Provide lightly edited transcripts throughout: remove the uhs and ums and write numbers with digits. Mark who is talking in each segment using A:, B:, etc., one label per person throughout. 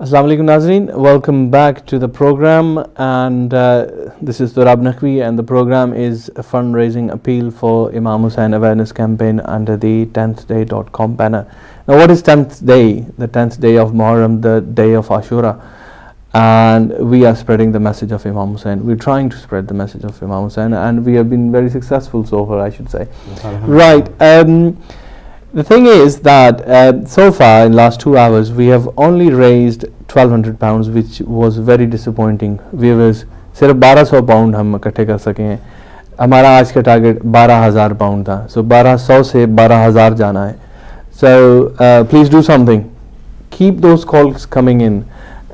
A: Assalamu alaikum Nazreen, welcome back to the program, and this is Turab Naqvi, and the program is a fundraising appeal for Imam Hussain awareness campaign under the 10thday.com banner. Now, what is 10th day? The 10th day of Muharram, the day of Ashura, and we are spreading the message of Imam Hussain. We're trying to spread the message of Imam Hussain, and we have been very successful so far, I should say. Right. The thing is that so far in last 2 hours we have only raised £1,200, which was very disappointing. Viewers, सिर्फ 1200 pound हम इकट्ठे कर सके हैं. हमारा आज का target 12,000 pound था. So 1200 से 12,000 जाना है. So please do something. Keep those calls coming in.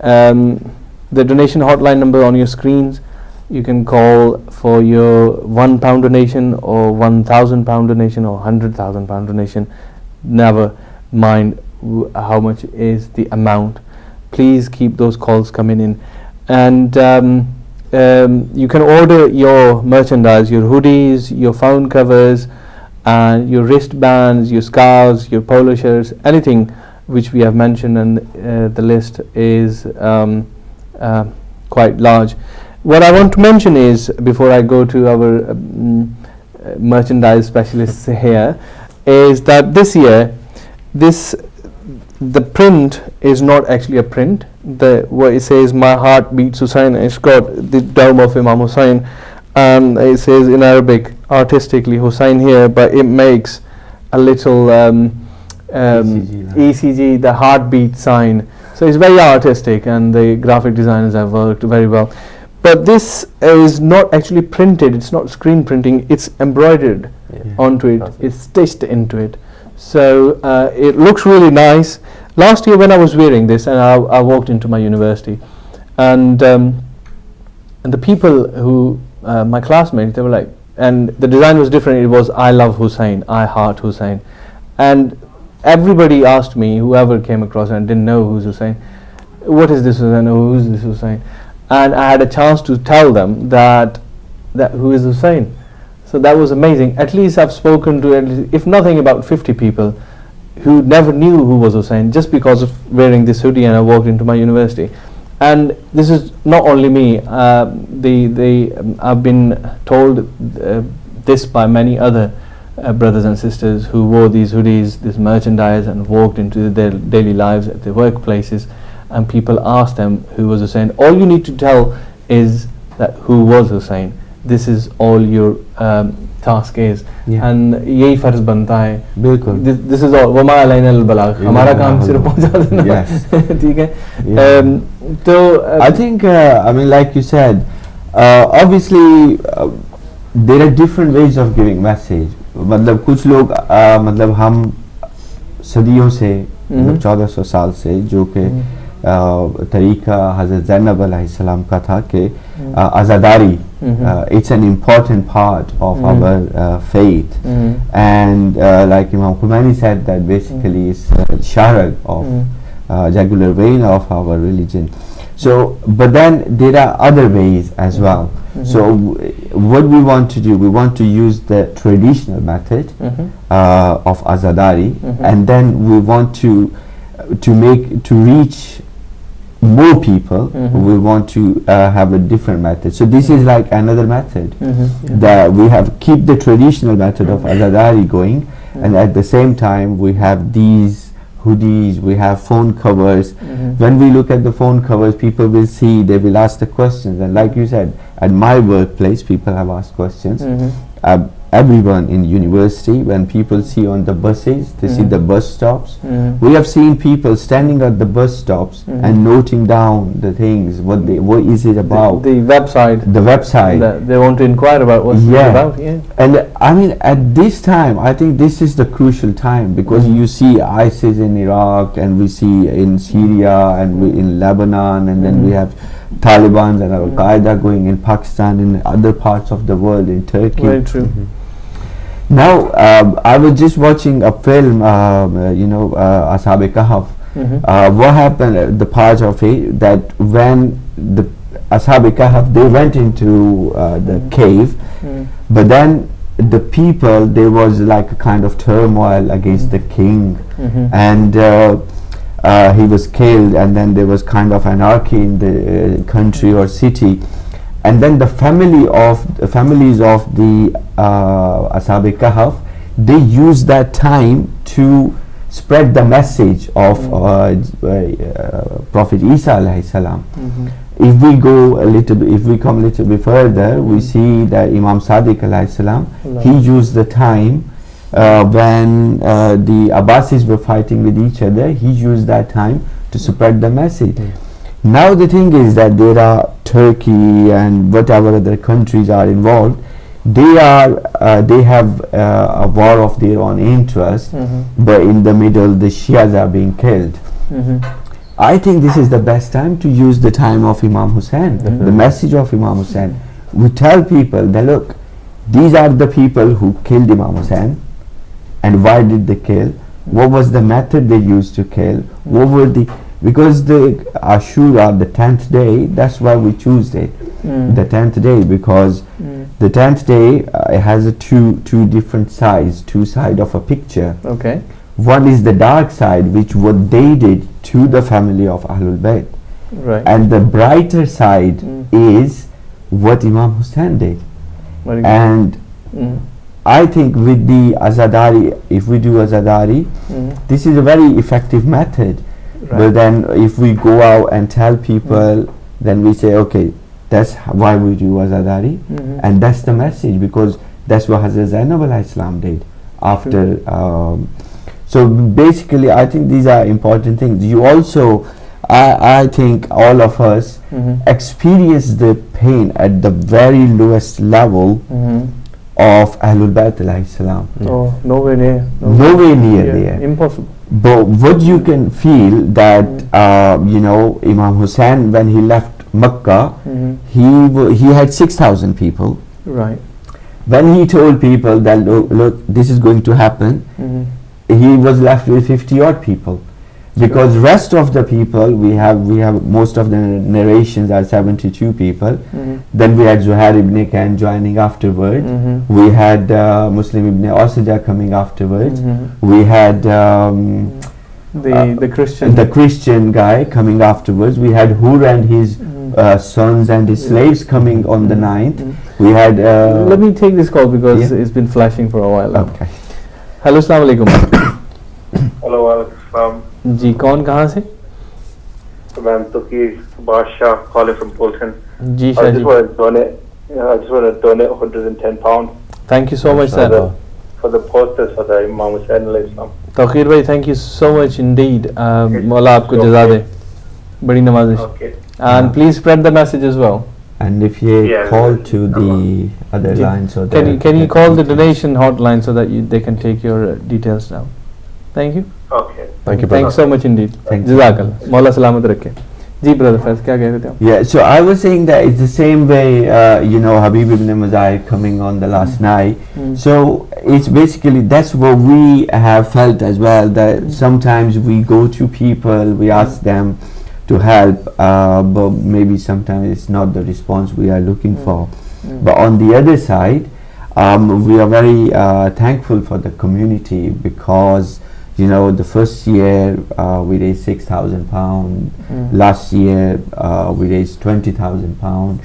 A: The donation hotline number on your screens. You can call for your £1 donation or £1,000 donation or £100,000 donation. Never mind how much is the amount. Please keep those calls coming in. And you can order your merchandise, your hoodies, your phone covers, and your wristbands, your scarves, your polo shirts, anything which we have mentioned, and the list is quite large. What I want to mention is, before I go to our merchandise specialists here, is that this year, the print is not actually a print. What it says, "My heart beats Hussain," it's got the dome of Imam Hussain, and it says in Arabic, artistically, Hussain here, but it makes a little ECG, the heartbeat sign. So it's very artistic, and the graphic designers have worked very well. But this is not actually printed, it's not screen printing, it's embroidered onto it, it's stitched into it. So it looks really nice. Last year when I was wearing this, and I walked into my university, and the people who, my classmates, they were like, and the design was different, it was "I love Hussain, I heart Hussain." And everybody asked me, whoever came across and didn't know who's Hussain, "What is this Hussain? Who's this Hussain?" And I had a chance to tell them that who is Hussain. So that was amazing. At least I've spoken to, if nothing, about 50 people who never knew who was Hussain, just because of wearing this hoodie, and I walked into my university. And this is not only me. I've been told this by many other brothers and sisters who wore these hoodies, this merchandise, and walked into their daily lives at their workplaces, and people asked them who was Hussain. All you need to tell is that who was Hussain. This is all your task is, and यही फर्ज बनता है.
B: बिल्कुल.
A: This is all. वमा अलैना अल बलाग. हमारा काम सिर्फ पहुंचा देना. ठीक है. तो
B: I think I mean, like you said, obviously there are different ways of giving message. मतलब कुछ लोग मतलब हम सदियों से 1400 साल से जो कि तरीका हज़रत ज़ैनब अलैहिस्सलाम का था कि आज़ादारी, it's an important part of our faith, and like Imam Khomeini said, that basically it's sharad of jugular vein of our religion. So, but then there are other ways as well. So what we want to do, we want to use the traditional method of azadari, and then we want to reach more people. We want to have a different method. So this is like another method that we have keep the traditional method of azadari going, and at the same time we have these hoodies, we have phone covers. When we look at the phone covers, people will see, they will ask the questions, and like you said, at my workplace people have asked questions. Everyone in university, when people see on the buses, they see the bus stops. We have seen people standing at the bus stops and noting down the things, what is it about,
A: the website that they want to inquire about what's it about.
B: And I mean, at this time I think this is the crucial time, because you see ISIS in Iraq, and we see in Syria, and we in Lebanon, and then we have Taliban and Al-Qaeda going in Pakistan, in other parts of the world, in Turkey.
A: Very true.
B: Now I was just watching a film, Ashab-e Kahf. What happened, the part of it, that when the Ashab-e Kahf, they went into the cave, but then the people, there was like a kind of turmoil against the king, and he was killed, and then there was kind of anarchy in the country or city, and then the families of the Ashab Kahf, they used that time to spread the message of Prophet Isa alayhi salam. If we come a little bit further, we see that Imam Sadiq alayhi salam, he used the time when the Abbasis were fighting with each other, he used that time to spread the message. Now the thing is that there are Turkey and whatever other countries are involved, they have a war of their own interest, but in the middle the Shias are being killed. I think this is the best time to use the time of Imam Hussain, the message of Imam Hussain. We tell people that look, these are the people who killed Imam Hussain, and why did they kill? What was the method they used to kill? What were because the Ashura, the 10th day, that's why we choose it, the 10th day, because the 10th day has a two different sides, two sides of a picture.
A: Okay.
B: One is the dark side, which what they did to the family of Ahlul Bayt,
A: right,
B: and the brighter side is what Imam Hussain did. And I think with the Azadari, if we do Azadari, this is a very effective method. Right. But then if we go out and tell people, then we say, okay, that's why we do Azadari, and that's the message, because that's what Hazrat Zainab alayhi salam did after. So basically, I think these are important things. You also, I think all of us experience the pain at the very lowest level of Ahlul Bayt alayhi salam.
A: Oh, nowhere near.
B: Nowhere near there.
A: Impossible.
B: But what you can feel that Imam Hussain, when he left Makkah, he had 6,000 people.
A: Right.
B: When he told people that look, this is going to happen, he was left with 50 odd people, because rest of the people we have most of the narrations are 72 people. Then we had Zuhair ibn Khan joining afterwards. We had Muslim ibn Asija coming afterwards. We had the Christian guy coming afterwards. We had Hur and his sons and his slaves coming on the 9th. We had
A: let me take this call because it's been flashing for a while.
B: Okay.
A: Hello अस्सलाम वालेकुम।
C: Hello वालेकुम
A: जी, कौन कहाँ से?
C: मैं तकीर बादशाह calling from Bolton.
A: Ji
C: I
A: Shah
C: just
A: ji.
C: want to donate £110
A: Thank you so much, sir.
C: for the posters for the Imam Hussain alayhi salam.
A: Tauqeer भाई, thank you so much indeed. मौला आपको जज़ा दे, बड़ी नवाजिश।
C: Okay.
A: And please spread the message as well.
B: And if you call to the other line, so
A: can you call the donation hotline so that they can take your details down? Thank you.
C: Okay.
A: Thank you so much indeed.
B: Thank you.
A: Jazakallah. मौला सलामत रखे। जी brother Faiz, क्या कह रहे थे आप?
B: Yeah, so I was saying that it's the same way, Habib ibn Muzahid coming on the last night. So it's basically, that's what we have felt as well, that sometimes we go to people, we ask them to help, but maybe sometimes it's not the response we are looking for. But on the other side, we are very thankful for the community, because the first year we raised £6,000. Last year we raised £20,000,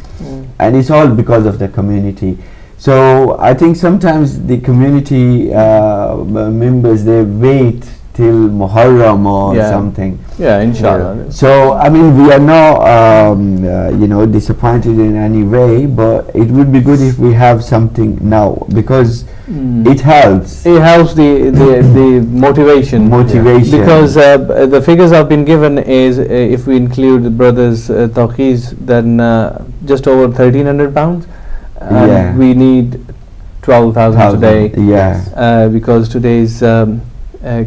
B: and it's all because of the community. So I think sometimes the community members, they wait till Muharram or something.
A: Yeah, inshallah.
B: So I mean, we are not disappointed in any way, but it would be good if we have something now, because it helps.
A: It helps the motivation. Because the figures have been given is, if we include the brothers Tawqis, then just over £1,300, and we need 12,000 today. Because today's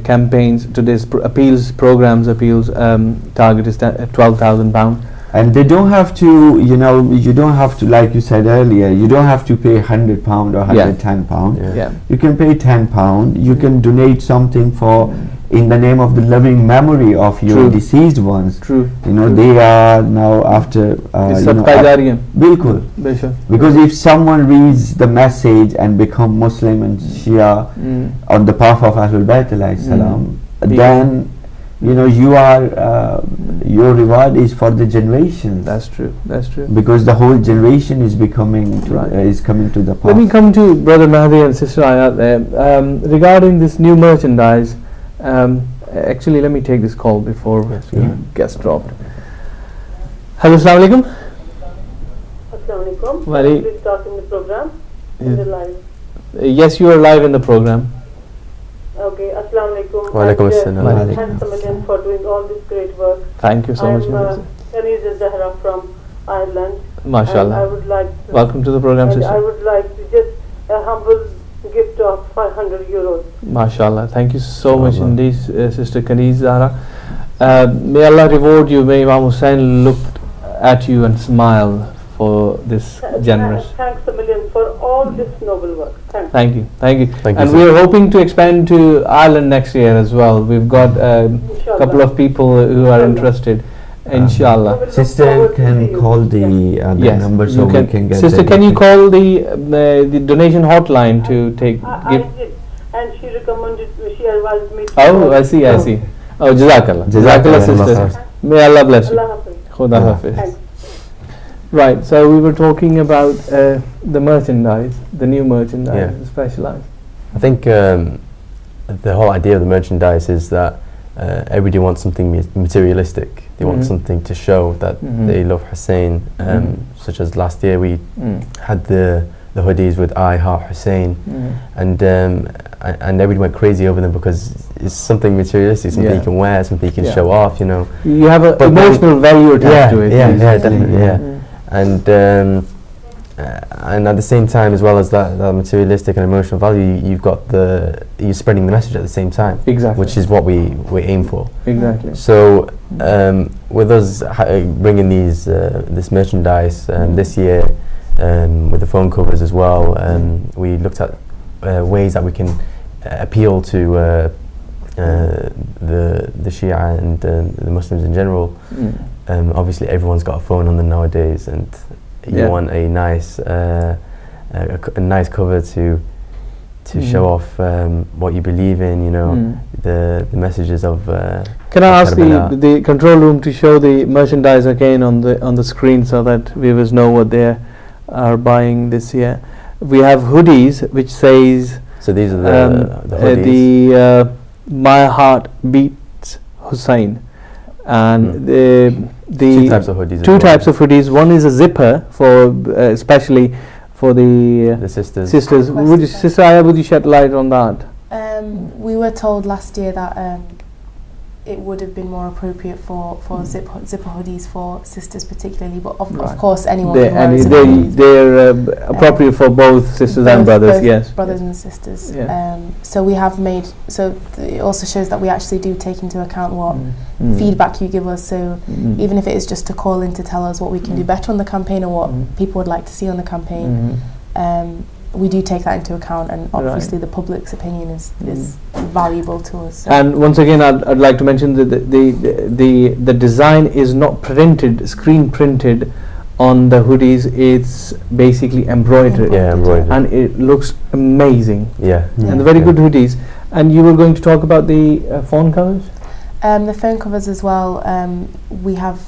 A: campaigns, today's appeals target is £12,000.
B: And they don't have to, you don't have to, like you said earlier, you don't have to pay £100 or £110. You can pay £10. You can donate something for, in the name of the loving memory of your deceased ones. They are now after. Bilkul. Because if someone reads the message and become Muslim and Shia on the path of Ahlul Bayt alayhi salam, then you know, you are your reward is for the generations.
A: That's true. That's true.
B: Because the whole generation is becoming to,
A: Right.
B: is coming to the path.
A: Let me come to Brother Mahdi and Sister Ayat there. Regarding this new merchandise, actually let me take this call before he gets dropped. Hello, Assalamu alaikum.
D: Assalamu alaikum.
A: Wali-
D: Please start in the program. In the live.
A: Yes, you are live in the program.
D: Okay. Assalamu alaikum.
E: Wa alaikum
D: And,
E: assalam.
A: Wa alaikum
D: thanks a million for doing all this great work.
A: Thank you so much.
D: I'm Kaniza Zahra from Ireland. And I
A: MashaAllah.
D: would like to,
A: Welcome to the program,
D: and I
A: sister.
D: would like to just a humble gift of 500 euros.
A: MashaAllah. Thank you so much
E: Inshallah.
A: indeed, Sister Kaniz Zahra. May Allah reward you. May Imam Hussain look at you and smile for this generous.
D: Thanks a million for all this noble work. Thanks.
A: Thank you. Thank you.
E: Thank you,
A: And
E: sir.
A: we are hoping to expand to Ireland next year as well. We've got a
D: Inshallah.
A: couple of people who are interested. Inshallah.
D: We will look
B: Sister
D: forward to
B: can
D: see you.
B: call the
A: Yes,
B: number so
A: you
B: we can get.
A: Sister,
B: the
A: can you
B: details.
A: call the donation hotline to take
D: I
A: give?
D: did, and she recommended, she advised me to
A: Oh,
D: call.
A: I see. I see. Oh, Jazakallah.
B: Jazakallah,
A: Jazakallah,
B: Allah
A: sister. May Allah bless you.
D: Allah Hafiz.
A: Khuda
B: Allah
A: Hafiz.
D: Thanks.
A: Right. So we were talking about the merchandise, the new merchandise,
E: Yeah.
A: the specialized.
E: I think the whole idea of the merchandise is that everybody wants something materialistic. They want
A: Mhm.
E: something to show that
A: Mhm.
E: they love Hussein.
A: Mhm.
E: Such as last year, we
A: Mm.
E: had the hoodies with I Heart Hussein,
A: Mm.
E: and everybody went crazy over them because it's something materialistic, something
A: Yeah.
E: you can wear, something you can
A: Yeah.
E: show off. You know.
A: You have an
E: But then-
A: emotional value attached to it.
E: Yeah,
A: yes.
E: yeah, definitely, yeah.
A: Mm.
E: And at the same time, as well as that materialistic and emotional value, you've got you're spreading the message at the same time,
A: Exactly.
E: which is what we aim for.
A: Exactly.
E: So with us bringing this merchandise this year, with the phone covers as well, we looked at ways that we can appeal to the Shia and the Muslims in general.
A: Mm.
E: Obviously, everyone's got a phone on them nowadays, and you
A: Yeah.
E: want a nice a nice cover to show off what you believe in. You know,
A: Mm.
E: the messages of.
A: Can I ask
E: Karbala.
A: the control room to show the merchandise again on the screen so that viewers know what they are buying this year? We have hoodies which says
E: So these are the hoodies.
A: the My Heart Beats Hussein, and the
E: two types of hoodies. as
A: two
E: well.
A: types of hoodies. One is a zipper for especially for the
E: The sisters.
A: sisters. Would you, Sister Aya, would you shed light on that?
F: We were told last year that it would have been more appropriate for zipper hoodies for sisters particularly, but of
A: Right.
F: course anyone
A: They,
F: can wear a
A: and
F: zipper hoodie.
A: they're appropriate for both sisters and
F: Both-
A: brothers.
F: both
A: Yes.
F: brothers and sisters.
A: Yeah.
F: So we have made, it also shows that we actually do take into account what
A: Mm.
F: feedback you give us. So
A: Mm.
F: even if it is just to call in to tell us what we can do better on the campaign or what people would like to see on the campaign, we do take that into account, and obviously the public's opinion is valuable to us. So.
A: And once again, I'd like to mention that the design is not printed, screen printed on the hoodies. It's basically embroidered,
E: Yeah, embroidered.
A: and it looks amazing.
E: Yeah.
A: And the very good hoodies. And you were going to talk about the phone covers?
F: The phone covers as well. We have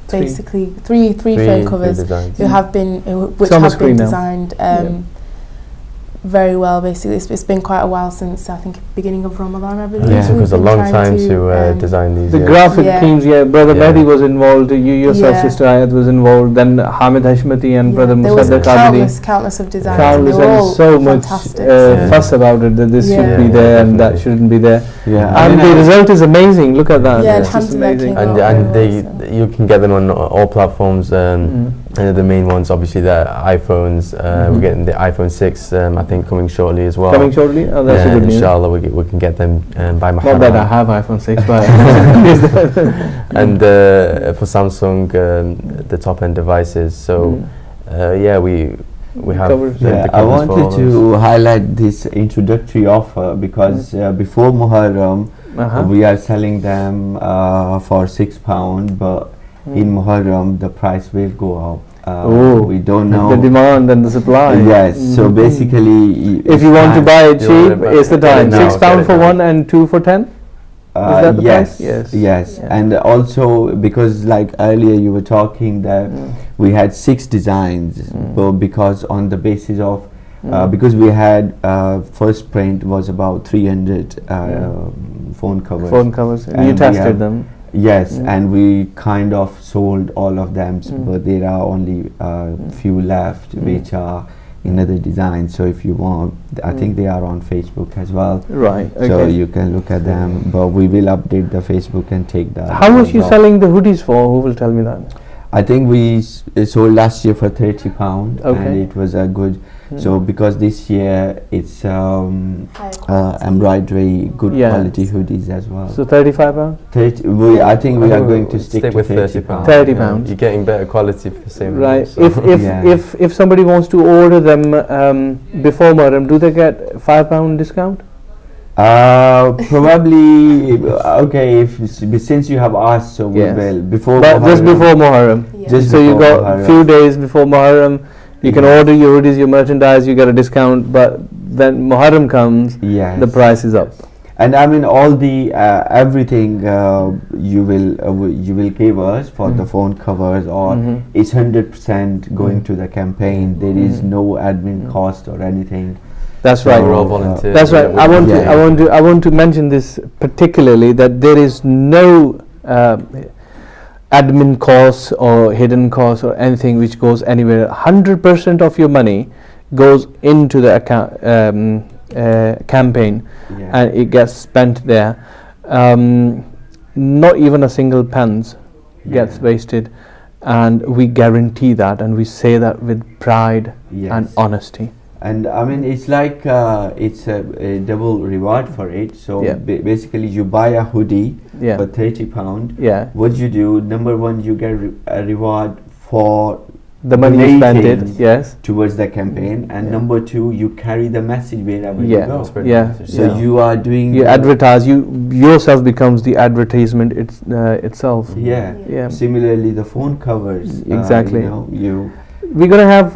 A: Three.
F: basically three phone covers
E: designs.
F: who have been which
A: It's on the
F: have been
A: screen now.
F: designed very well. Basically, it's been quite a while since I think beginning of Ramadan, I believe.
E: It
A: Yeah.
E: took
F: We've
E: us a
F: been
E: long
F: trying
E: time to design these.
A: The
E: yeah.
A: graphic
F: Yeah.
A: teams, Brother
E: Yeah.
A: Mehdi was involved, you yourself,
F: Yeah.
A: Sister Ayat was involved, then Hamid Hashmati and Brother
F: there was
A: Musaddiq Abidi.
F: countless of designs.
A: Countless,
F: and they were
A: and
F: all
A: so much
F: fantastic.
A: fuss about it, that this
F: Yeah.
A: should be
E: Yeah,
A: there and that
E: definitely.
A: shouldn't be there.
B: Yeah.
A: And the result is amazing. Look at that.
F: Yeah,
A: It's just
F: alhamdulillah,
A: amazing.
F: came
E: And
F: out
E: and
F: very well,
E: you can get them on all platforms. The main ones, obviously, the iPhones. We're getting the iPhone 6, I think, coming shortly as well.
A: Coming shortly? Oh, that's a good news.
E: Inshallah, we can get them by
A: Not that I
E: Muharram.
A: have iPhone 6, but
E: And for Samsung, the top end devices. So we have
A: Covers.
E: the
B: Yeah, I
E: covers for all
B: wanted
E: those.
B: to highlight this introductory offer because before Muharram we are selling them for £6, but in Muharram the price will go up.
A: Oh.
B: We don't know.
A: the demand and the supply.
B: Yes, so basically
A: If you want to buy it
E: You want
A: cheap,
E: it
A: it's the
E: get it
A: time.
E: now,
A: £6
E: get it
A: for
E: now.
A: one and two for 10? that the
B: yes,
A: price?
B: yes,
A: Yeah.
B: and also because like earlier you were talking that we had 6 designs, but because on the basis of because we had first print was about 300 phone covers.
A: Phone covers.
B: And
A: You
B: we
A: tested
B: have-
A: them.
B: Yes, and we kind of sold all of them, but there are only few left which are in other designs. So if you want, I think they are on Facebook as well.
A: Right. Okay.
B: So you can look at them, but we will update the Facebook and take the.
A: How much you
B: off.
A: selling the hoodies for? Who will tell me that?
B: I think we sold last year for £30,
A: Okay.
B: and it was a good. So because this year it's
F: Higher quality.
B: embroidery, good
A: Yeah.
B: quality hoodies as well.
A: So £35.
B: 30. I think we are going to stick to
E: with
B: £30.
E: £30.
A: £30.
E: Yeah, you're getting better quality for the same
A: Right.
E: amount, so-
A: If
B: Yeah.
A: if somebody wants to order them before Muharram, do they get £5 discount?
B: Probably okay. If since you have asked, so we
A: Yes.
B: will before.
A: But just
B: Muharram.
A: before Muharram.
F: Yeah.
B: Just
A: So you
B: before
A: got
B: Muharram.
A: few days before Muharram. You can
B: Yes.
A: order your hoodies, your merchandise. You get a discount. But when Muharram comes,
B: Yes.
A: the price is up.
B: And I mean all the everything you will give us for the phone covers, or it's 100% going to the campaign. There is no admin cost or anything.
A: That's
B: So,
A: right.
E: We're all volunteers.
A: That's right.
E: Yeah,
A: I want to.
B: Yeah.
A: I want to mention this particularly, that there is no admin costs or hidden costs or anything which goes anywhere. 100% of your money goes into the account campaign,
B: Yeah.
A: and it gets spent there. Not even a single pence gets
B: Yeah.
A: wasted, and we guarantee that, and we say that with pride and
B: Yes.
A: honesty.
B: And I mean, it's like it's a double reward for it. So
A: Yeah.
B: basically, you buy a hoodie
A: Yeah.
B: for £30.
A: Yeah.
B: What you do? Number one, you get a reward for
A: The money you spent it.
B: donating
A: Yes.
B: towards the campaign, and
A: Yeah.
B: number two, you carry the message wherever
A: Yeah.
B: you go.
E: Spread
A: Yeah.
E: the message.
B: So
A: Yeah.
B: you are doing.
A: You advertise. You yourself becomes the advertisement itself.
B: Yeah.
A: Yeah.
B: Similarly, the phone covers.
A: Exactly.
B: You
A: We're gonna have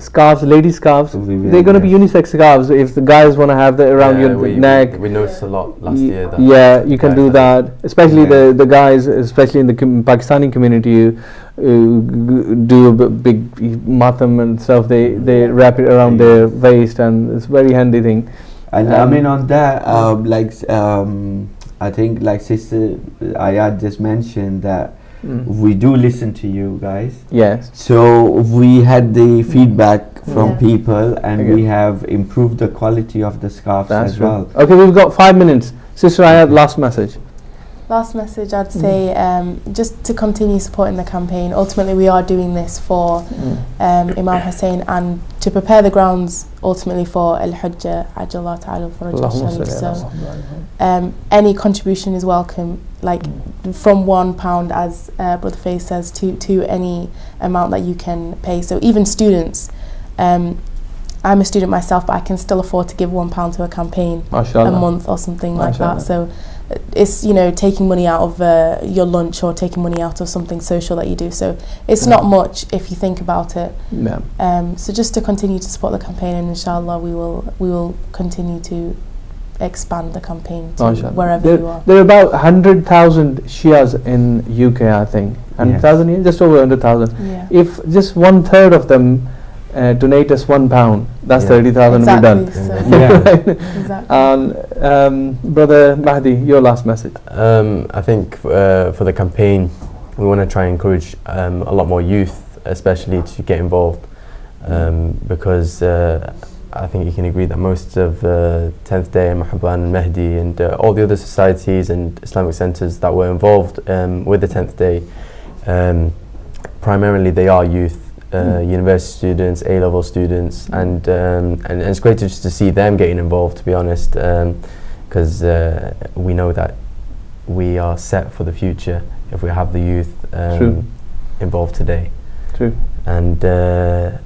A: scarves, lady scarves.
B: We will,
A: They're gonna be
B: yes.
A: unisex scarves. If the guys wanna have that around
E: Yeah,
A: your
E: we
A: neck.
E: We noticed a lot last year that.
A: Yeah, you can
E: guys
A: do
E: had
A: that. Especially
B: Yeah.
A: the guys, especially in the Pakistani community, who do a big matam and stuff. They wrap it around their waist, and it's a very handy thing.
B: And I mean on that, I think like Sister Ayat just mentioned that we do listen to you guys.
A: Yes.
B: So we had the feedback from
F: Yeah.
B: people, and
A: Okay.
B: we have improved the quality of the scarves
A: That's
B: as
A: true.
B: well.
A: Okay, we've got 5 minutes. Sister Ayat, last message.
F: Last message, I'd say just to continue supporting the campaign. Ultimately, we are doing this for Imam Hussein and to prepare the grounds ultimately for Al-Hujjah, Ajjallah Ta'ala Farajah Sharif. So any contribution is welcome, like from £1, as Brother Faith says, to any amount that you can pay. So even students, I'm a student myself, but I can still afford to give £1 to a campaign
A: MashaAllah.
F: a month or something like
A: MashaAllah.
F: that. So it's, you know, taking money out of your lunch or taking money out of something social that you do. So it's not much if you think about it.
A: Yeah.
F: So just to continue to support the campaign, and inshallah we will continue to expand the campaign to
A: MashaAllah.
F: wherever you are.
A: There are about 100,000 Shias in UK, I think. 100,000, yeah, just over 100,000.
F: Yeah.
A: If just 1/3 of them donate us £1, that's
B: Yeah.
A: 30,000 we're done.
F: Exactly. So
B: Yeah.
F: exactly.
A: And Brother Mahdi, your last message.
E: I think for the campaign, we want to try and encourage a lot more youth, especially to get involved, because I think you can agree that most of 10th Day, Mahaban, Mehdi, and all the other societies and Islamic centres that were involved with the 10th Day, primarily they are youth. University students, A-level students, and it's great just to see them getting involved, to be honest, because we know that we are set for the future if we have the youth
A: True.
E: involved today.
A: True.
E: And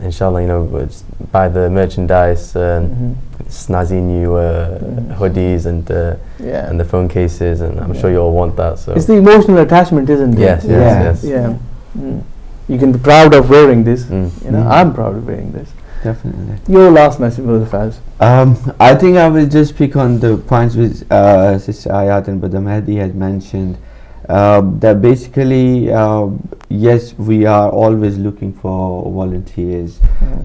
E: inshallah, you know, buy the merchandise, snazzy new hoodies and
A: Yeah.
E: the phone cases, and I'm sure you all want that. So
A: It's the emotional attachment, isn't it?
E: yes,
B: Yeah.
E: yes, yes.
A: Yeah. You can be proud of wearing this.
E: Mm.
A: You know, I'm proud of wearing this.
B: Definitely.
A: Your last message, Brother Faz.
B: I think I will just pick on the points which Sister Ayat and Brother Mehdi had mentioned. That basically, yes, we are always looking for volunteers.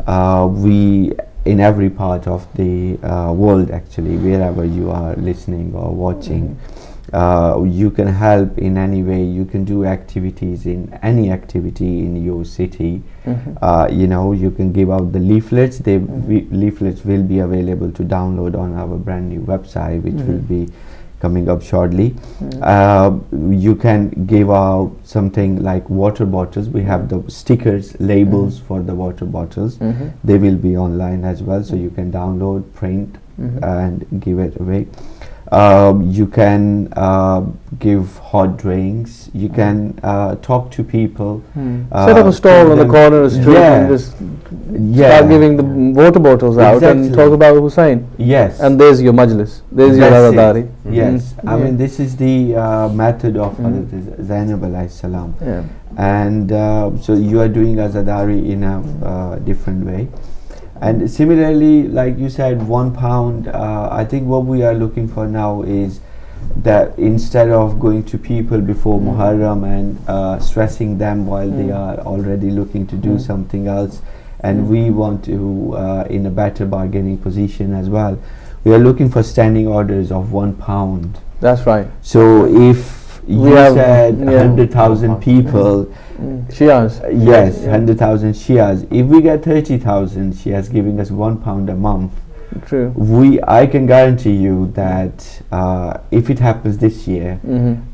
B: We in every part of the world, actually, wherever you are listening or watching, you can help in any way. You can do activities in any activity in your city. You know, you can give out the leaflets. Leaflets will be available to download on our brand new website, which will be coming up shortly. You can give out something like water bottles. We have the stickers, labels for the water bottles. They will be online as well, so you can download, print, and give it away. You can give hot drinks. You can talk to people.
A: Set up a stall on the corner of the street and just start giving the water bottles out and talk about Hussein.
B: Yes.
A: And there's your majlis. There's your Azadari.
B: Yes. I mean, this is the method of Hazrat Zainab alayhi salam. And so you are doing Azadari in a different way. And similarly, like you said, £1. I think what we are looking for now is that instead of going to people before Muharram and stressing them while they are already looking to do something else, and we want to in a better bargaining position as well, we are looking for standing orders of £1.
A: That's right.
B: So if you said 100,000 people,
A: Shias.
B: Yes, 100,000 Shias. If we get 30,000 Shias giving us £1 a month,
A: true.
B: I can guarantee you that if it happens this year,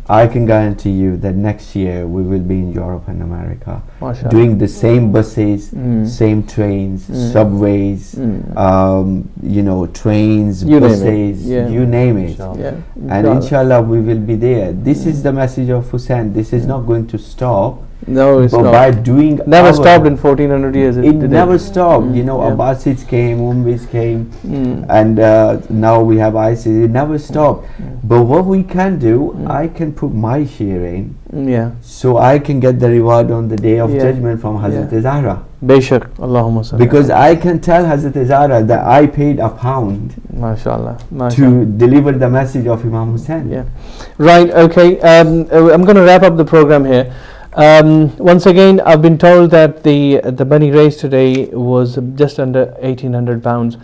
B: I can guarantee you that next year we will be in Europe and America, doing the same buses, same trains, subways, you know, trains, buses, you name it. And inshallah we will be there. This is the message of Hussein. This is not going to stop.
A: No, it's
B: but
A: not.
B: By doing
A: never stopped in 1400 years.
B: It never stopped. You know, Abbasids came, Umayyads came, and now we have ISIS. It never stopped. But what we can do, I can put my share in, so I can get the reward on the day of judgment from Hazrat Zahra.
A: Beshak, Allahumma salli.
B: Because I can tell Hazrat Zahra that I paid £1 to deliver the message of Imam Hussein.
A: Right. Okay. I'm going to wrap up the program here. Once again, I've been told that the money raised today was just under £1,800.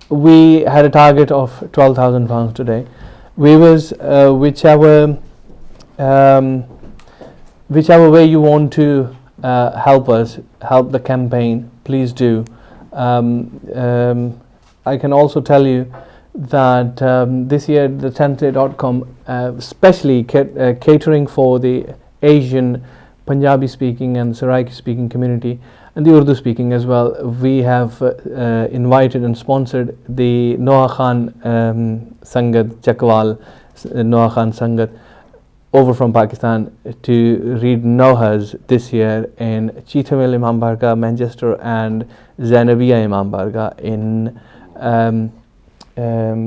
A: We had a target of £12,000 today. Whichever way you want to help us, help the campaign, please do. I can also tell you that this year the 10thday.com especially catering for the Asian Punjabi speaking and Saraiki speaking community and the Urdu speaking as well, we have invited and sponsored the Noah Khan Sangat Chakwal Noah Khan Sangat over from Pakistan to read Nohas this year in Cheethamil Imam Barga, Manchester, and Zainabiya Imam Barga in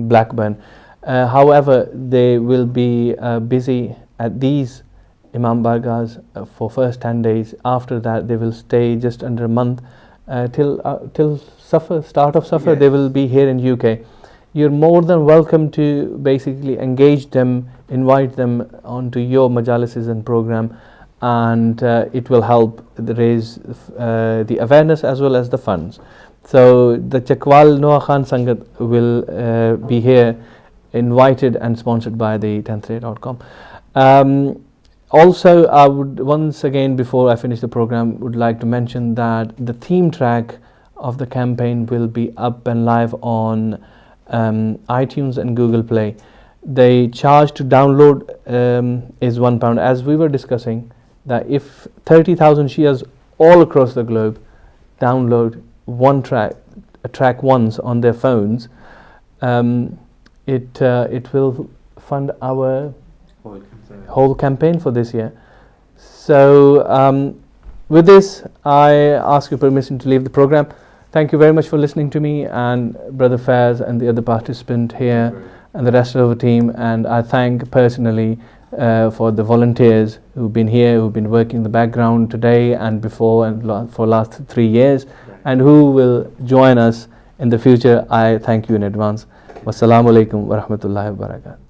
A: Blackburn. However, they will be busy at these Imam Bargas for first 10 days. After that, they will stay just under a month till Safar, start of Safar. They will be here in UK. You're more than welcome to basically engage them, invite them onto your majalises and program, and it will help raise the awareness as well as the funds. So the Chakwal Noah Khan Sangat will be here, invited and sponsored by the 10thday.com. Also, I would once again, before I finish the program, would like to mention that the theme track of the campaign will be up and live on iTunes and Google Play. The charge to download is £1. As we were discussing, that if 30,000 Shias all across the globe download one track once on their phones, it will fund our whole campaign for this year. So with this, I ask your permission to leave the program. Thank you very much for listening to me and Brother Faz and the other participant here and the rest of the team, and I thank personally for the volunteers who've been here, who've been working in the background today and before and for last 3 years, and who will join us in the future. I thank you in advance. Wassalamu alaikum wa rahmatullahi wa barakatuh.